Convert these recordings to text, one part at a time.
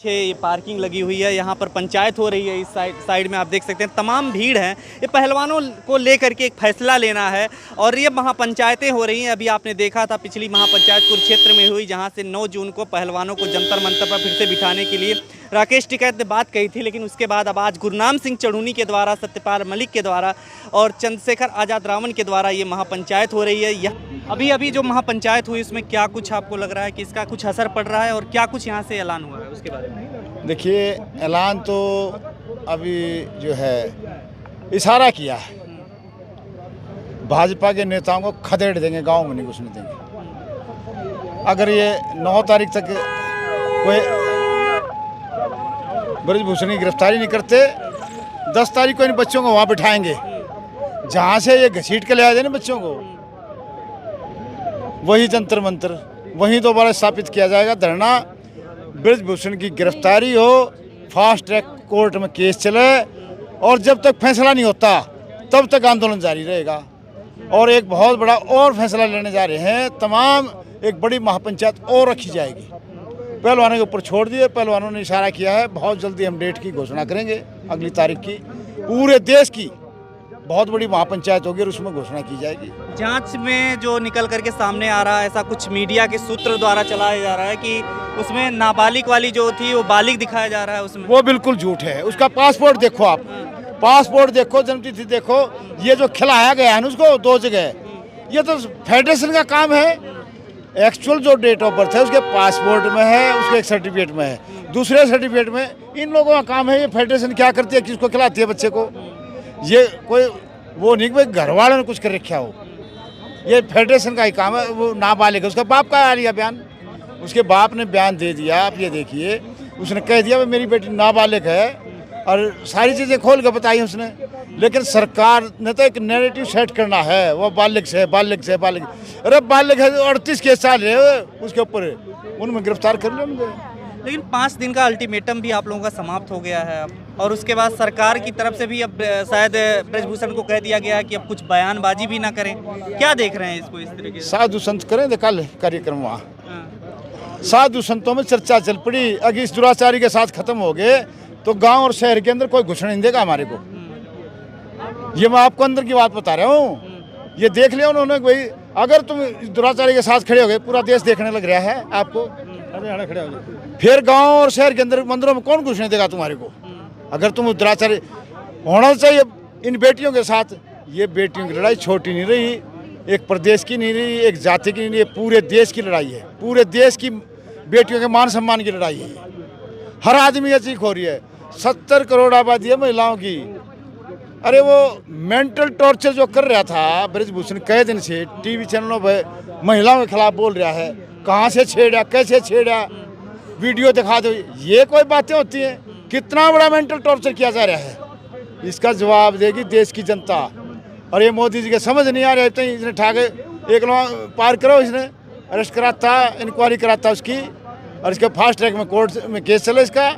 ये पार्किंग लगी हुई है, यहाँ पर पंचायत हो रही है। इस साइड में आप देख सकते हैं तमाम भीड़ है। ये पहलवानों को लेकर के एक फैसला लेना है और ये महापंचायतें हो रही हैं। अभी आपने देखा था पिछली महापंचायत कुरुक्षेत्र में हुई, जहाँ से 9 जून को पहलवानों को जंतर मंतर पर फिर से बिठाने के लिए राकेश टिकैत ने बात कही थी। लेकिन उसके बाद अब आज गुरनाम सिंह चढ़ूनी के द्वारा, सत्यपाल मलिक के द्वारा और चंद्रशेखर आज़ाद रावण के द्वारा ये महापंचायत हो रही है। यह अभी जो महापंचायत हुई उसमें क्या कुछ आपको लग रहा है कि इसका कुछ असर पड़ रहा है और क्या कुछ यहाँ से ऐलान हुआ है उसके बारे में? देखिए, ऐलान तो अभी जो है इशारा किया है, भाजपा के नेताओं को खदेड़ देंगे, गांव में नहीं घुसने देंगे। अगर ये 9 तारीख तक कोई ब्रजभूषण की गिरफ्तारी नहीं करते, 10 तारीख को इन बच्चों को वहाँ बिठाएंगे जहाँ से ये घसीट के ले आए थे ना बच्चों को, वही जंतर मंतर वहीं दोबारा स्थापित किया जाएगा। धरना ब्रजभूषण की गिरफ्तारी हो, फास्ट ट्रैक कोर्ट में केस चले और जब तक फैसला नहीं होता तब तक आंदोलन जारी रहेगा। और एक बहुत बड़ा और फैसला लेने जा रहे हैं, तमाम एक बड़ी महापंचायत और रखी जाएगी। पहलवानों के ऊपर छोड़ दिए, पहलवानों ने इशारा किया है, बहुत जल्दी हम डेट की घोषणा करेंगे, अगली तारीख की पूरे देश की बहुत बड़ी महापंचायत होगी और उसमें घोषणा की जाएगी। जांच में जो निकल करके सामने आ रहा है, ऐसा कुछ मीडिया के सूत्र द्वारा चलाया जा रहा है कि उसमें नाबालिग वाली जो थी वो बालिग दिखाया जा रहा है उसमें। वो बिल्कुल झूठ है। उसका पासपोर्ट देखो, आप पासपोर्ट देखो, जन्मतिथि देखो। ये जो खिलाया गया है ना उसको 2 जगह, ये तो फेडरेशन का काम है। एक्चुअल जो डेट ऑफ बर्थ है उसके पासपोर्ट में है, उसके एक सर्टिफिकेट में है, दूसरे सर्टिफिकेट में। इन लोगों का काम है। ये फेडरेशन क्या करती है, किसको खिलाती है बच्चे को। ये कोई वो नहीं कि घर वालों ने कुछ कर रखा हो, ये फेडरेशन का ही काम है। वो नाबालिग है, उसका बाप का आ लिया बयान, उसके बाप ने बयान दे दिया। आप ये देखिए, उसने कह दिया भाई मेरी बेटी नाबालिग है और सारी चीज़ें खोल के बताई उसने। लेकिन सरकार ने तो एक नैरेटिव सेट करना है, वो बालिग से बालिग से बालिग। अरे बालिग है, 38 केस चाल रहे उसके ऊपर, उनमें गिरफ्तार कर लेंगे। लेकिन 5 दिन का अल्टीमेटम भी आप लोगों का समाप्त हो गया है अब, और उसके बाद सरकार की तरफ से भी अब शायद ब्रजभूषण को कह दिया गया है कि अब कुछ बयानबाजी भी ना करें। क्या देख रहे हैं इसको इस तरीके से? साधु संत करें थे कल कार्यक्रम वहाँ, साधु संतों में चर्चा चल पड़ी। अगर इस दुराचारी के साथ खत्म हो गए तो गांव और शहर के अंदर कोई घुसने नहीं देगा हमारे को। ये मैं आपको अंदर की बात बता रहा हूँ। ये देख लिया उन्होंने भाई, अगर तुम इस दुराचारी के साथ खड़े हो गए, पूरा देश देखने लग रहा है आपको। फिर गांव और शहर के अंदर मंदिरों में कौन घुसने देगा तुम्हारे को? अगर तुम दुराचारी होना चाहिए इन बेटियों के साथ। ये बेटियों की लड़ाई छोटी नहीं रही, एक प्रदेश की नहीं रही, एक जाति की नहीं रही, पूरे देश की लड़ाई है। पूरे देश की बेटियों के मान सम्मान की लड़ाई है। हर आदमी ये चीख हो रही है। 70 करोड़ आबादी है महिलाओं की। अरे वो मेंटल टॉर्चर जो कर रहा था ब्रजभूषण, कई दिन से टीवी चैनलों पर महिलाओं के खिलाफ बोल रहा है, कहाँ से छेड़ा, कैसे छेड़ा, वीडियो दिखा दो। ये कोई बातें होती हैं? कितना बड़ा मेंटल टॉर्चर किया जा रहा है, इसका जवाब देगी देश की जनता। और ये मोदी जी के समझ नहीं आ रहा है। इसने ठाके एक लोग पार करो, इसने अरेस्ट कराता, इंक्वायरी कराता उसकी, और इसके फास्ट ट्रैक में कोर्ट में केस चले इसका,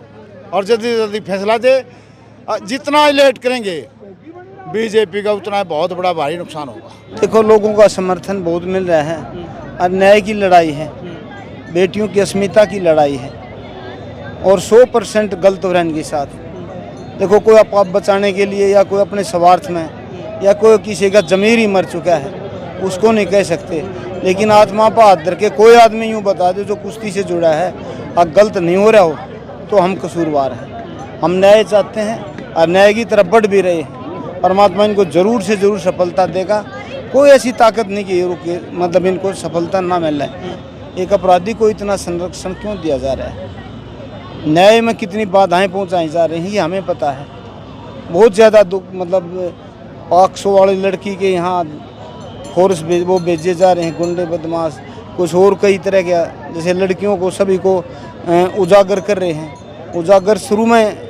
और जल्दी जल्दी फैसला दे। जितना लेट करेंगे बीजेपी का उतना बहुत बड़ा भारी नुकसान होगा। देखो, लोगों का समर्थन बहुत मिल रहा है और न्याय की लड़ाई है, बेटियों की अस्मिता की लड़ाई है और 100% गलत हो रहा है इनके साथ। देखो, कोई आप बचाने के लिए या कोई अपने स्वार्थ में या कोई किसी का ज़मीर ही मर चुका है उसको नहीं कह सकते। लेकिन आत्मा पर हाथ धर के कोई आदमी यूँ बता दे जो कुश्ती से जुड़ा है और गलत नहीं हो रहा हो तो हम कसूरवार हैं। हम न्याय चाहते हैं और न्याय की तरफ बढ़ भी रहे हैं। परमात्मा इनको ज़रूर से ज़रूर सफलता देगा। कोई ऐसी ताकत नहीं कि रुके, मतलब इनको सफलता ना मिल रहा है। एक अपराधी को इतना संरक्षण क्यों दिया जा रहा है? न्याय में कितनी बाधाएं पहुंचाई जा रही हैं ये हमें पता है। बहुत ज़्यादा दुख, मतलब 500 वाली लड़की के यहाँ फोर्स वो भेजे जा रहे हैं, गुंडे बदमाश, कुछ और कई तरह के, जैसे लड़कियों को सभी को उजागर कर रहे हैं। उजागर शुरू में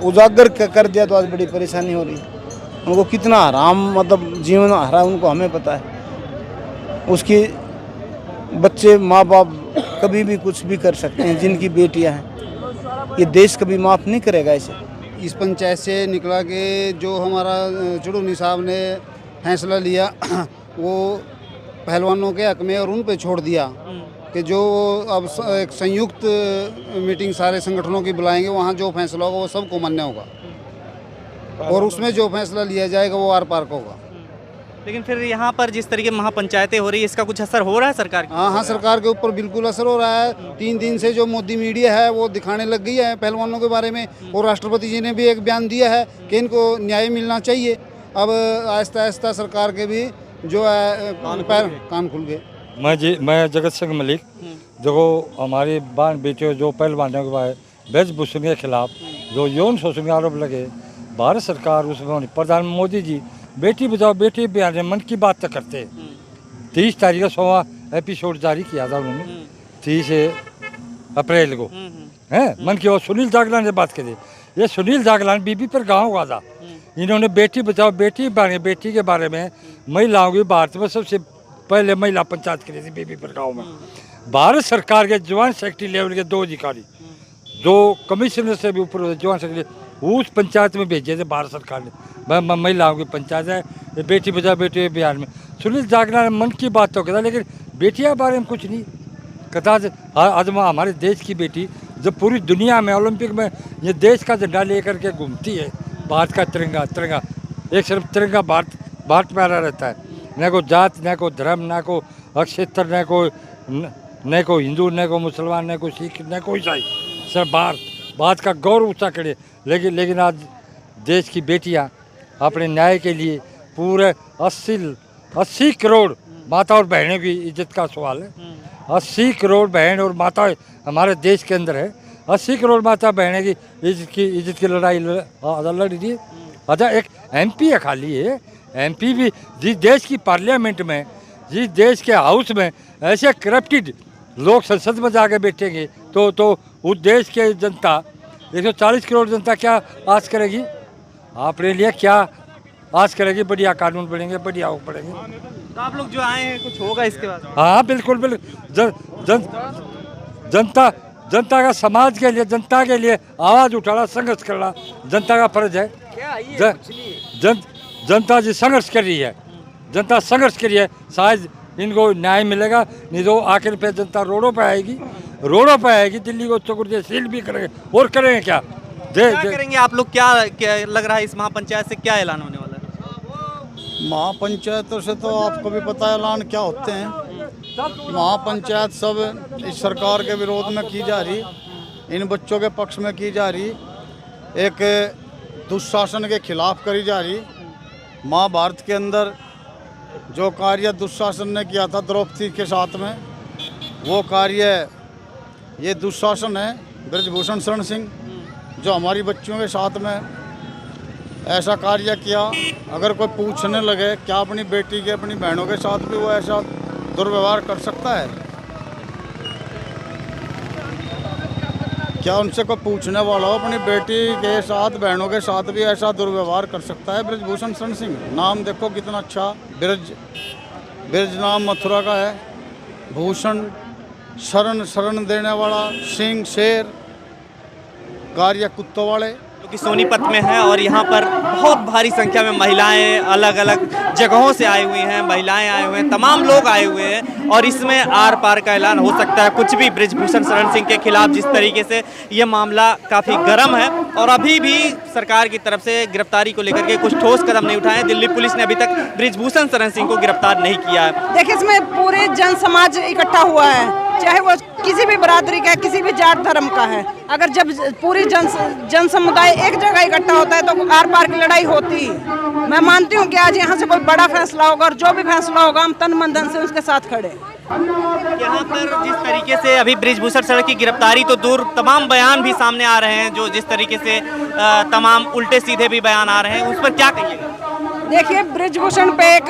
उजागर कर दिया तो आज बड़ी परेशानी हो रही है। उनको कितना हराम, मतलब जीवन हरा उनको हमें पता है। उसकी बच्चे माँ बाप कभी भी कुछ भी कर सकते हैं, जिनकी बेटियां हैं। ये देश कभी माफ़ नहीं करेगा इसे। इस पंचायत से निकला कि जो हमारा चढ़ूनी साहब ने फैसला लिया वो पहलवानों के हक में और उन पे छोड़ दिया। कि जो अब एक संयुक्त मीटिंग सारे संगठनों की बुलाएंगे, वहाँ जो फैसला होगा वो सबको मान्य होगा और उसमें जो फैसला लिया जाएगा वो आर पार का होगा। लेकिन फिर यहाँ पर जिस तरीके महापंचायतें हो रही है, इसका कुछ असर हो रहा है सरकार की? हाँ, सरकार के ऊपर बिल्कुल असर हो रहा है। 3 दिन से जो मोदी मीडिया है वो दिखाने लग गई है पहलवानों के बारे में, और राष्ट्रपति जी ने भी एक बयान दिया है कि इनको न्याय मिलना चाहिए। अब आहिस्ता आहिस्ता सरकार के भी जो है कान खुल गए। मैं जगत सिंह मलिक, जो हमारी बहन बेटियों जो पहलवानों के बाद ब्रजभूषण के खिलाफ जो यौन शोषण के आरोप लगे, भारत सरकार उसमें प्रधानमंत्री मोदी जी बेटी बचाओ बेटी अभियान में मन की बात तो करते हैं। 30 तारीख का 100वां एपिसोड जारी किया था उन्होंने 30 अप्रैल को, है मन की। और सुनील जागलान ने बात करी, ये सुनील जागलान बीबी पर गाँव हुआ था। इन्होंने बेटी बचाओ बेटी के बारे में महिलाओं की भारत में सबसे पहले महिला पंचायत करी थी बीबी पर गाँव में। भारत सरकार के जवान सेक्रेटरी लेवल के 2 अधिकारी जो कमिश्नर से भी ऊपर जवान सेक्रेटरी उस पंचायत में भेजे थे भारत सरकार ने। महिलाओं की पंचायत है, बेटी बचाओ बेटी अभियान में सुनील जागलान मन की बात तो कहता, लेकिन बेटियां बारे में कुछ नहीं कहता। आज हमारे देश की बेटी जब पूरी दुनिया में ओलंपिक में ये देश का झंडा लेकर के घूमती है, भारत का तिरंगा एक सिर्फ तिरंगा भारत में रहता है, न को जात, न को धर्म, न को क्षेत्र, न को हिंदू, न को मुसलमान, न को सिख, न को ईसाई, सिर्फ भारत का गौरव ऊँचा करे। लेकिन आज देश की बेटियां अपने न्याय के लिए पूरे 80 करोड़ माता और बहनों की इज्जत का सवाल है। 80 करोड़ बहन और माता हमारे देश के अंदर है। 80 करोड़ माता बहनों की इज्जत की लड़ाई लड़ रही है। अच्छा, एक MP है खाली है, MP भी जिस देश की पार्लियामेंट में, जिस देश के हाउस में ऐसे करप्टेड लोग संसद में जाके बैठेंगे तो उस देश के जनता 140 करोड़ जनता क्या आस करेगी? अपने लिए क्या आस करेगी? बढ़िया कानून बनेंगे, बढ़िया पड़ेंगे। तो आप लोग जो आए हैं कुछ होगा इसके बाद? हाँ बिल्कुल जनता का समाज के लिए, जनता के लिए आवाज़ उठाना, संघर्ष करना जनता का फर्ज है। जनता जी संघर्ष कर रही है, जनता संघर्ष कर रही है, शायद इनको न्याय मिलेगा। नहीं तो आखिर पे जनता रोडों पे आएगी, दिल्ली को चकुर सील भी करेंगे और करेंगे क्या करेंगे आप लोग? क्या लग रहा है इस महापंचायत से क्या ऐलान होने वाला है? महापंचायतों से तो आपको भी पता है ऐलान क्या होते हैं। महापंचायत सब इस सरकार के विरोध में की जा रही, इन बच्चों के पक्ष में की जा रही, एक दुशासन के खिलाफ करी जा रही। महाभारत के अंदर जो कार्य दुशासन ने किया था द्रौपदी के साथ में, वो कार्य ये दुशासन है ब्रजभूषण शरण सिंह, जो हमारी बच्चियों के साथ में ऐसा कार्य किया। अगर कोई पूछने लगे क्या अपनी बेटी के, अपनी बहनों के साथ भी वो ऐसा दुर्व्यवहार कर सकता है? क्या उनसे कोई पूछने वाला हो अपनी बेटी के साथ, बहनों के साथ भी ऐसा दुर्व्यवहार कर सकता है? ब्रजभूषण शरण सिंह, नाम देखो कितना अच्छा, ब्रज नाम मथुरा का है, भूषण शरण देने वाला, सिंह शेर, कार्य कुत्तों वाले, जो कि सोनीपत में है। और यहाँ पर बहुत भारी संख्या में महिलाएं अलग अलग जगहों से आई हुई हैं, महिलाएं आए हुए हैं, तमाम लोग आए हुए हैं और इसमें आर पार का ऐलान हो सकता है कुछ भी। ब्रजभूषण शरण सिंह के खिलाफ जिस तरीके से ये मामला काफ़ी गर्म है और अभी भी सरकार की तरफ से गिरफ्तारी को लेकर के कुछ ठोस कदम नहीं उठाए। दिल्ली पुलिस ने अभी तक ब्रजभूषण शरण सिंह को गिरफ्तार नहीं किया है। देखिए, इसमें पूरे जन समाज इकट्ठा हुआ है, चाहे वो किसी भी बरादरी का है, किसी भी जात धर्म का है। अगर जब पूरी जन समुदाय एक जगह इकट्ठा होता है तो आर पार की लड़ाई होती है। मैं मानती हूँ कि आज यहाँ से कोई बड़ा फैसला होगा और जो भी फैसला होगा हम तन मन धन से उसके साथ खड़े। यहाँ पर जिस तरीके से अभी ब्रजभूषण शरण की गिरफ्तारी तो दूर, तमाम बयान भी सामने आ रहे हैं, जो जिस तरीके से तमाम उल्टे सीधे भी बयान आ रहे हैं, उस पर क्या कहिएगा? देखिए, ब्रजभूषण पे एक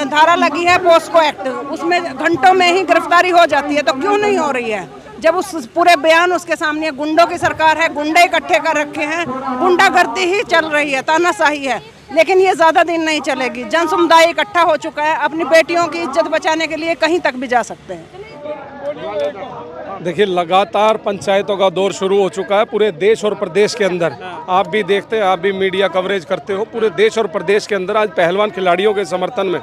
धारा लगी है पोस्को एक्ट, उसमें घंटों में ही गिरफ्तारी हो जाती है, तो क्यों नहीं हो रही है? जब उस पूरे बयान उसके सामने, गुंडों की सरकार है, गुंडे इकट्ठे कर रखे हैं, गुंडागर्दी ही चल रही है, तानाशाही है। लेकिन ये ज़्यादा दिन नहीं चलेगी। जन समुदाय इकट्ठा हो चुका है, अपनी बेटियों की इज्जत बचाने के लिए कहीं तक भी जा सकते हैं। देखिए, लगातार पंचायतों का दौर शुरू हो चुका है पूरे देश और प्रदेश के अंदर। आप भी देखते हैं, आप भी मीडिया कवरेज करते हो, पूरे देश और प्रदेश के अंदर आज पहलवान खिलाड़ियों के समर्थन में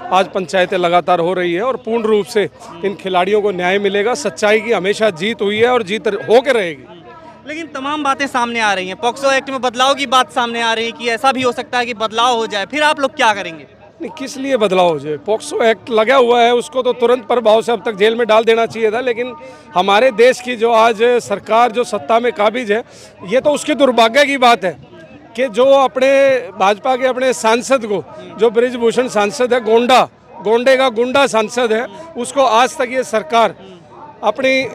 आज पंचायतें लगातार हो रही है और पूर्ण रूप से इन खिलाड़ियों को न्याय मिलेगा। सच्चाई की हमेशा जीत हुई है और जीत हो के रहेगी। लेकिन तमाम बातें सामने आ रही हैं, पॉक्सो एक्ट में बदलाव की बात सामने आ रही है कि ऐसा भी हो सकता है कि बदलाव हो जाए, फिर आप लोग क्या करेंगे? नहीं, किस लिए बदलाव हो जाए? पॉक्सो एक्ट लगा हुआ है, उसको तो तुरंत प्रभाव से अब तक जेल में डाल देना चाहिए था। लेकिन हमारे देश की जो आज सरकार जो सत्ता में काबिज है, ये तो उसके दुर्भाग्य की बात है कि जो अपने भाजपा के अपने सांसद को, जो ब्रिजभूषण सांसद है, गोंडे का गुंडा सांसद है, उसको आज तक ये सरकार अपनी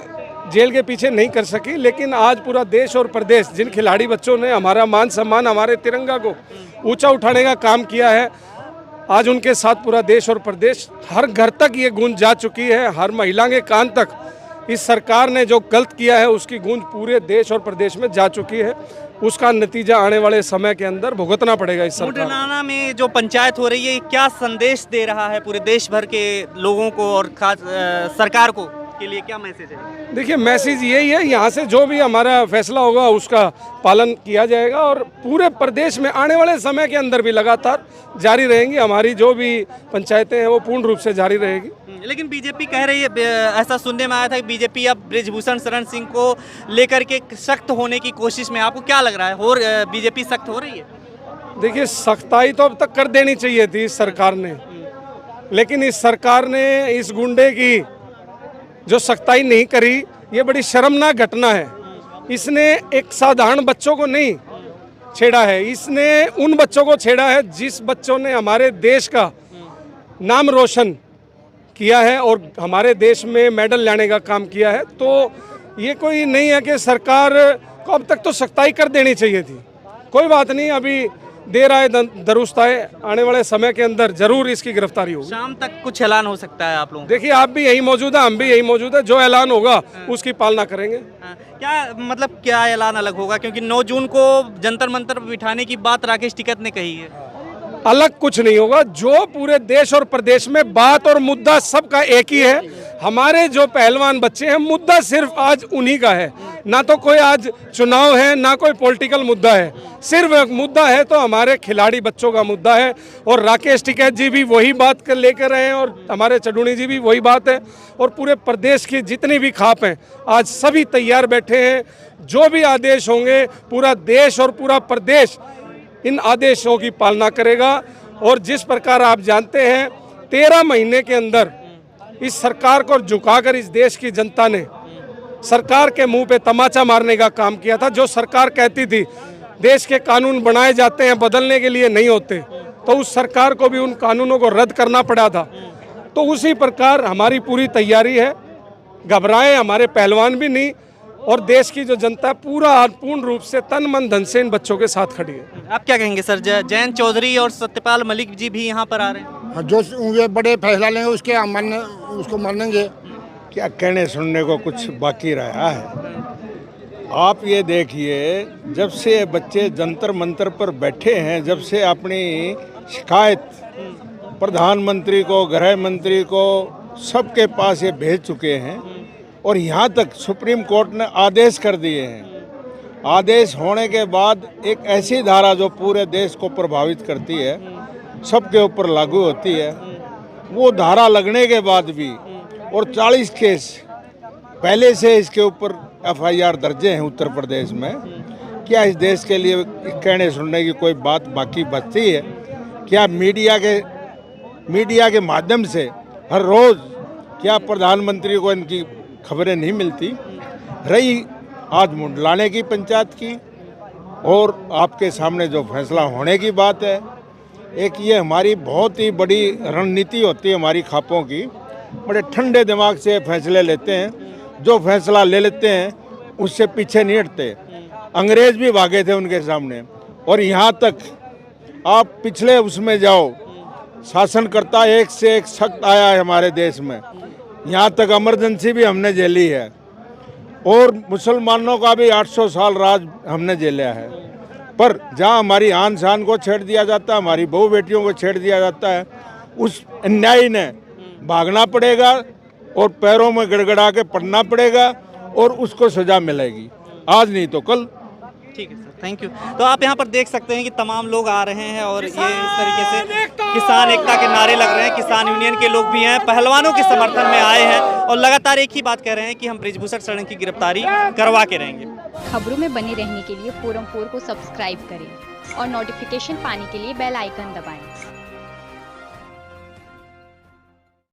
जेल के पीछे नहीं कर सकी। लेकिन आज पूरा देश और प्रदेश, जिन खिलाड़ी बच्चों ने हमारा मान सम्मान, हमारे तिरंगा को ऊंचा उठाने का काम किया है, आज उनके साथ पूरा देश और प्रदेश, हर घर तक ये गूंज जा चुकी है, हर महिला के कान तक इस सरकार ने जो गलत किया है उसकी गूंज पूरे देश और प्रदेश में जा चुकी है। उसका नतीजा आने वाले समय के अंदर भुगतना पड़ेगा इस सरकार को। मुंडलाना में जो पंचायत हो रही है, क्या संदेश दे रहा है पूरे देश भर के लोगों को और खास सरकार को के लिए क्या मैसेज है? देखिए, मैसेज यही है, यहाँ से जो भी हमारा फैसला होगा उसका पालन किया जाएगा और पूरे प्रदेश में आने वाले समय के अंदर भी लगातार जारी रहेंगी हमारी जो भी पंचायतें हैं, वो पूर्ण रूप से जारी रहेगी। लेकिन बीजेपी कह रही है, ऐसा सुनने में आया था कि बीजेपी अब ब्रिजभूषण शरण सिंह को लेकर के सख्त होने की कोशिश में, आपको क्या लग रहा है, और बीजेपी सख्त हो रही है? देखिए, सख्ताई तो अब तक कर देनी चाहिए थी इस सरकार ने, लेकिन इस सरकार ने इस गुंडे की जो सख्ताई नहीं करी, ये बड़ी शर्मनाक घटना है। इसने एक साधारण बच्चों को नहीं छेड़ा है, इसने उन बच्चों को छेड़ा है जिस बच्चों ने हमारे देश का नाम रोशन किया है और हमारे देश में मेडल लाने का काम किया है। तो ये कोई नहीं है कि सरकार को अब तक तो सख्ताई कर देनी चाहिए थी। कोई बात नहीं, अभी देर आए दुरुस्त आए, आने वाले समय के अंदर जरूर इसकी गिरफ्तारी होगी। शाम तक कुछ ऐलान हो सकता है आप लोगों? देखिए, आप भी यही मौजूद है, हम भी यही मौजूद है, जो ऐलान होगा उसकी पालना करेंगे। क्या मतलब क्या ऐलान अलग होगा, क्योंकि 9 जून को जंतर मंतर पर बिठाने की बात राकेश टिकैत ने कही है? अलग कुछ नहीं होगा, जो पूरे देश और प्रदेश में बात और मुद्दा सबका एक ही है। हमारे जो पहलवान बच्चे हैं, मुद्दा सिर्फ आज उन्हीं का है, ना तो कोई आज चुनाव है, ना कोई पॉलिटिकल मुद्दा है। सिर्फ एक मुद्दा है तो हमारे खिलाड़ी बच्चों का मुद्दा है और राकेश टिकैत जी भी वही बात लेकर आए हैं और हमारे चडूणी जी भी वही बात है और पूरे प्रदेश की जितनी भी खाप हैं, आज सभी तैयार बैठे हैं। जो भी आदेश होंगे, पूरा देश और पूरा प्रदेश इन आदेशों की पालना करेगा। और जिस प्रकार आप जानते हैं, 13 महीने के अंदर इस सरकार को झुकाकर इस देश की जनता ने सरकार के मुंह पे तमाचा मारने का काम किया था। जो सरकार कहती थी देश के कानून बनाए जाते हैं, बदलने के लिए नहीं होते, तो उस सरकार को भी उन कानूनों को रद्द करना पड़ा था। तो उसी प्रकार हमारी पूरी तैयारी है, घबराए हमारे पहलवान भी नहीं, और देश की जो जनता पूर्ण रूप से तन मन धन से इन बच्चों के साथ खड़ी है। आप क्या कहेंगे सर? जयंत चौधरी और सत्यपाल मलिक जी भी यहाँ पर आ रहे हैं। जो ये बड़े फैसला लेंगे उसके हम उसको मानेंगे। क्या कहने सुनने को कुछ बाकी रहा है? आप ये देखिए, जब से ये बच्चे जंतर मंतर पर बैठे हैं, जब से अपनी शिकायत प्रधानमंत्री को, गृह मंत्री को, सबके पास ये भेज चुके हैं और यहाँ तक सुप्रीम कोर्ट ने आदेश कर दिए हैं। आदेश होने के बाद एक ऐसी धारा जो पूरे देश को प्रभावित करती है, सबके ऊपर लागू होती है, वो धारा लगने के बाद भी और 40 केस पहले से इसके ऊपर FIR दर्जे हैं उत्तर प्रदेश में। क्या इस देश के लिए कहने सुनने की कोई बात बाकी बचती है? क्या मीडिया के माध्यम से हर रोज़ क्या प्रधानमंत्री को इनकी खबरें नहीं मिलती? रही आज मुंडलाने की पंचायत की और आपके सामने जो फैसला होने की बात है, एक ये हमारी बहुत ही बड़ी रणनीति होती है हमारी खापों की। बड़े ठंडे दिमाग से फैसले लेते हैं, जो फैसला ले लेते हैं उससे पीछे नहीं हटते। अंग्रेज भी भागे थे उनके सामने। और यहाँ तक आप पिछले उसमें जाओ, शासनकर्ता एक से एक सख्त आया है हमारे देश में। यहाँ तक इमरजेंसी भी हमने झेली है और मुसलमानों का भी 800 साल राज हमने झेला है। पर जहाँ हमारी आन शान को छेड़ दिया जाता है, हमारी बहू बेटियों को छेड़ दिया जाता है, उस अन्यायी ने भागना पड़ेगा और पैरों में गड़गड़ा के पड़ना पड़ेगा और उसको सजा मिलेगी। आज नहीं तो कल ठीक है सर, थैंक यू। तो आप यहाँ पर देख सकते हैं कि तमाम लोग आ रहे हैं और ये इस तरीके से किसान एकता के नारे लग रहे हैं। किसान यूनियन के लोग भी हैं, पहलवानों के समर्थन में आए हैं और लगातार एक ही बात कह रहे हैं कि हम बृजभूषण शरण की गिरफ्तारी करवा के रहेंगे। खबरों में बने रहने के लिए फोरम 4 को सब्सक्राइब करें और नोटिफिकेशन पाने के लिए बेल आइकन दबाएं।